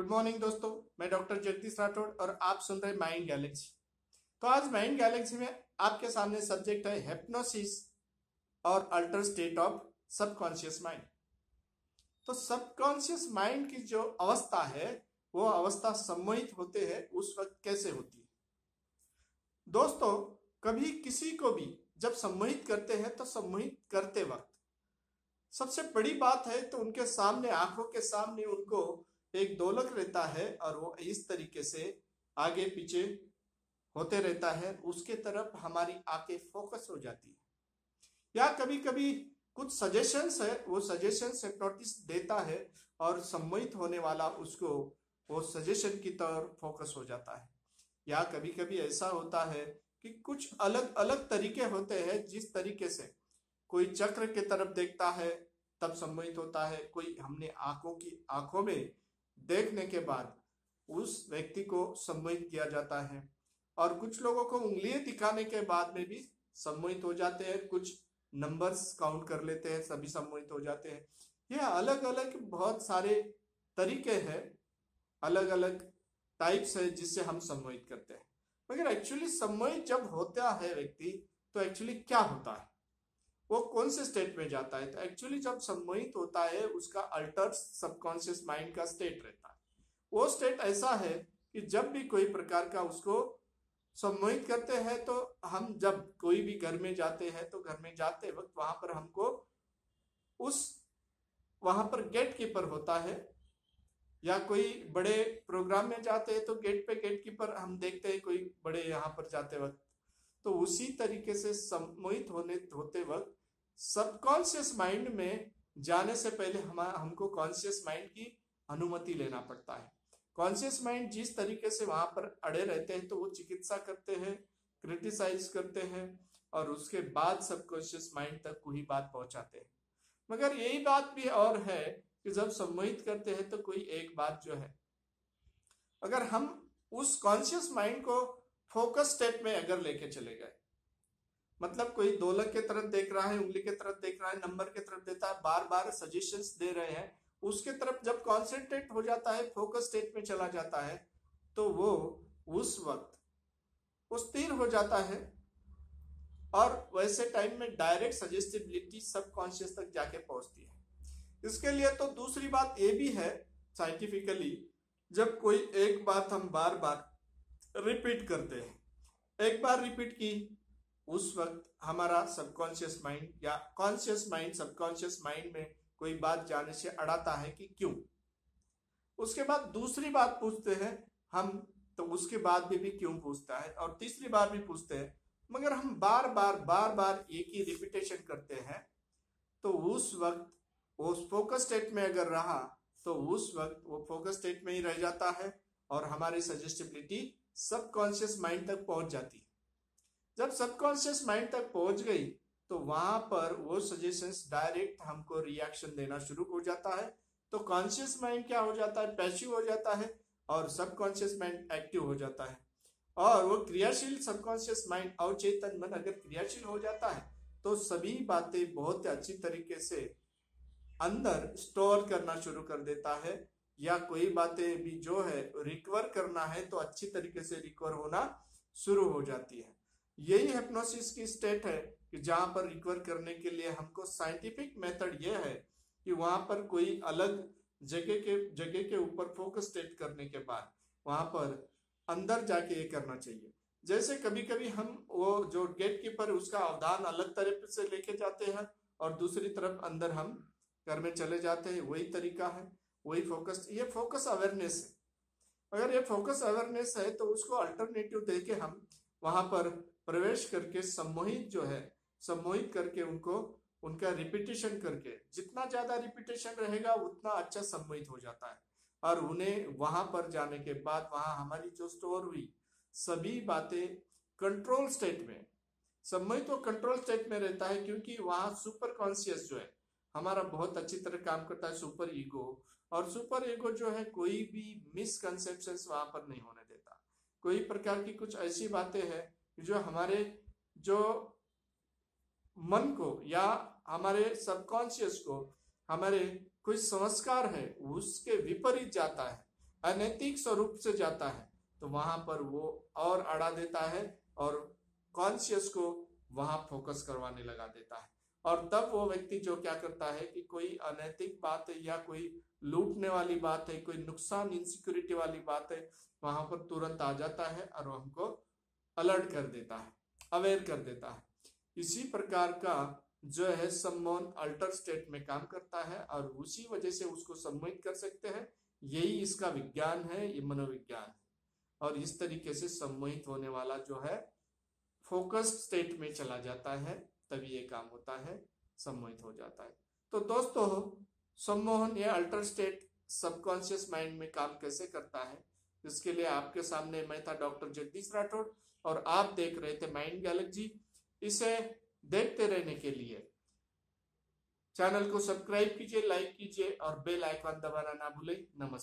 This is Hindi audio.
गुड मॉर्निंग दोस्तों, मैं डॉक्टर जगदीश राठौड़ और आप सुन रहे माइंड गैलेक्सी। तो आज माइंड गैलेक्सी में आपके सामने सब्जेक्ट है हिप्नोसिस और alter state of subconscious mind. तो सबकॉन्शियस माइंड की जो अवस्था है वो अवस्था सम्मोहित होते हैं उस वक्त कैसे होती है। दोस्तों, कभी किसी को भी जब सम्मोहित करते हैं तो सम्मोहित करते वक्त सबसे बड़ी बात है तो उनके सामने, आंखों के सामने उनको एक दोलक रहता है और वो इस तरीके से आगे पीछे होते रहता है, उसके तरफ हमारी आंखें फोकस हो जाती है। या कभी कभी कुछ सजेशंस है, वो सजेशंस हिप्नोटिस्ट देता है और सम्मोहित होने वाला उसको वो सजेशन की तरफ फोकस हो जाता है। या कभी कभी ऐसा होता है कि कुछ अलग अलग तरीके होते हैं, जिस तरीके से कोई चक्र की तरफ देखता है तब सम्मोहित होता है, कोई हमने आंखों में देखने के बाद उस व्यक्ति को सम्मोहित किया जाता है, और कुछ लोगों को उंगलियां दिखाने के बाद में भी सम्मोहित हो जाते हैं, कुछ नंबर्स काउंट कर लेते हैं सभी सम्मोहित हो जाते हैं। यह अलग अलग बहुत सारे तरीके हैं, अलग अलग टाइप्स है जिससे हम सम्मोहित करते हैं। मगर एक्चुअली सम्मोहित जब होता है व्यक्ति तो एक्चुअली क्या होता है, वो कौन से स्टेट में जाता है। तो एक्चुअली जब सम्मोहित होता है उसका अल्टर सबकॉन्शियस माइंड का स्टेट रहता है। वो स्टेट ऐसा है कि जब भी कोई प्रकार का उसको सम्मोहित करते हैं तो हम जब कोई भी घर में जाते हैं तो घर में जाते वक्त वहां पर हमको वहां पर गेट कीपर होता है, या कोई बड़े प्रोग्राम में जाते हैं तो गेट पे गेट कीपर हम देखते हैं कोई बड़े यहाँ पर जाते वक्त। तो उसी तरीके से सम्मोहित होते वक्त सबकॉन्शियस माइंड में जाने से पहले हमको कॉन्शियस माइंड की अनुमति लेना पड़ता है। कॉन्शियस माइंड जिस तरीके से वहां पर अड़े रहते हैं तो वो चिकित्सा करते हैं, क्रिटिसाइज करते हैं और उसके बाद सबकॉन्शियस माइंड तक कोई बात पहुंचाते हैं। मगर यही बात भी और है कि जब सम्मोहित करते हैं तो कोई एक बात जो है, अगर हम उस कॉन्शियस माइंड को फोकस स्टेट में अगर लेके चले गए, मतलब कोई दोलक के तरफ देख रहा है, उंगली के तरफ देख रहा है, नंबर के तरफ देता है, बार बार सजेशंस दे रहे हैं, उसके तरफ जब कॉन्सेंट्रेट हो जाता है, फोकस स्टेट में चला जाता है, तो वो उस वक्त वो स्थिर हो जाता है और वैसे टाइम में डायरेक्ट सजेस्टिबिलिटी सबकॉन्शियस तक जाके पहुंचती है। इसके लिए तो दूसरी बात ये भी है साइंटिफिकली, जब कोई एक बात हम बार बार रिपीट करते हैं, एक बार रिपीट की, उस वक्त हमारा सबकॉन्शियस माइंड या कॉन्शियस माइंड सबकॉन्शियस माइंड में कोई बात जाने से अड़ाता है कि क्यों। उसके बाद दूसरी बात पूछते हैं हम, तो उसके बाद भी क्यों पूछता है, और तीसरी बार भी पूछते हैं, मगर हम बार बार एक ही रिपीटेशन करते हैं, तो उस वक्त वो फोकस स्टेट में अगर रहा तो उस वक्त वो फोकस स्टेट में ही रह जाता है और हमारी सजेस्टिबिलिटी सबकॉन्शियस माइंड तक पहुंच जाती है। जब सबकॉन्शियस माइंड तक पहुंच गई तो वहां पर वो सजेशंस डायरेक्ट हमको रिएक्शन देना शुरू हो जाता है। तो कॉन्शियस माइंड क्या हो जाता है, पैसिव हो जाता है, और सबकॉन्शियस माइंड एक्टिव हो जाता है। और वो क्रियाशील सबकॉन्शियस माइंड अवचेतन मन अगर क्रियाशील हो जाता है तो सभी बातें बहुत अच्छी तरीके से अंदर स्टोर करना शुरू कर देता है, या कोई बातें भी जो है रिकवर करना है तो अच्छी तरीके से रिकवर होना शुरू हो जाती है। यही हिप्नोसिस की स्टेट है कि जहां पर रिकवर करने के लिए हमको साइंटिफिक मेथड यह है कि वहां पर कोई अलग जगह के ऊपर फोकस स्टेट करने के बाद वहां पर अंदर जाके ये करना चाहिए। जैसे कभी कभी हम वो जो गेट कीपर उसका अवधान अलग तरह से लेके जाते हैं और दूसरी तरफ अंदर हम घर में चले जाते हैं, वही तरीका है, वही फोकस, ये फोकस अवेयरनेस है। अगर ये फोकस अवेयरनेस है तो उसको अल्टरनेटिव देके हम वहां पर प्रवेश करके सम्मोहित करके उनको उनका रिपीटेशन करके, जितना ज्यादा रिपीटेशन रहेगा उतना अच्छा सम्मोहित हो जाता है, और उन्हें वहां पर जाने के बाद वहां हमारी जो स्टोर हुई सभी बातें कंट्रोल स्टेट में, सम्मोहित तो कंट्रोल स्टेट में रहता है, क्योंकि वहां सुपर कॉन्शियस जो है हमारा बहुत अच्छी तरह काम करता है, सुपर ईगो। और सुपर ईगो जो है कोई भी मिसकंसेप्शन वहां पर नहीं होने देता। कोई प्रकार की कुछ ऐसी बातें हैं जो हमारे जो मन को या हमारे सबकॉन्शियस को हमारे कुछ संस्कार है उसके विपरीत जाता है, अनैतिक स्वरूप से जाता है तो वहां पर वो और अड़ा देता है और कॉन्शियस को वहां फोकस करवाने लगा देता है। और तब वो व्यक्ति जो क्या करता है कि कोई अनैतिक बात है या कोई लूटने वाली बात है, कोई नुकसान इनसिक्योरिटी वाली बात है, वहां पर तुरंत आ जाता है और वो हमको अलर्ट कर देता है, अवेयर कर देता है। इसी प्रकार का जो है सम्मोहन अल्टर स्टेट में काम करता है और उसी वजह से उसको सम्मोहित कर सकते हैं। यही इसका विज्ञान है, ये मनोविज्ञान है। और इस तरीके से सम्मोहित होने वाला जो है फोकस्ड स्टेट में चला जाता है, तभी ये काम होता है, सम्मोहित हो जाता है। तो दोस्तों, सम्मोहन या अल्टर स्टेट सबकॉन्शियस माइंड में काम कैसे करता है, इसके लिए आपके सामने मैं था डॉक्टर जगदीश राठौड़ और आप देख रहे थे माइंड गैलेक्सी। इसे देखते रहने के लिए चैनल को सब्सक्राइब कीजिए, लाइक कीजिए और बेल आइकन दबाना ना भूलें। नमस्ते।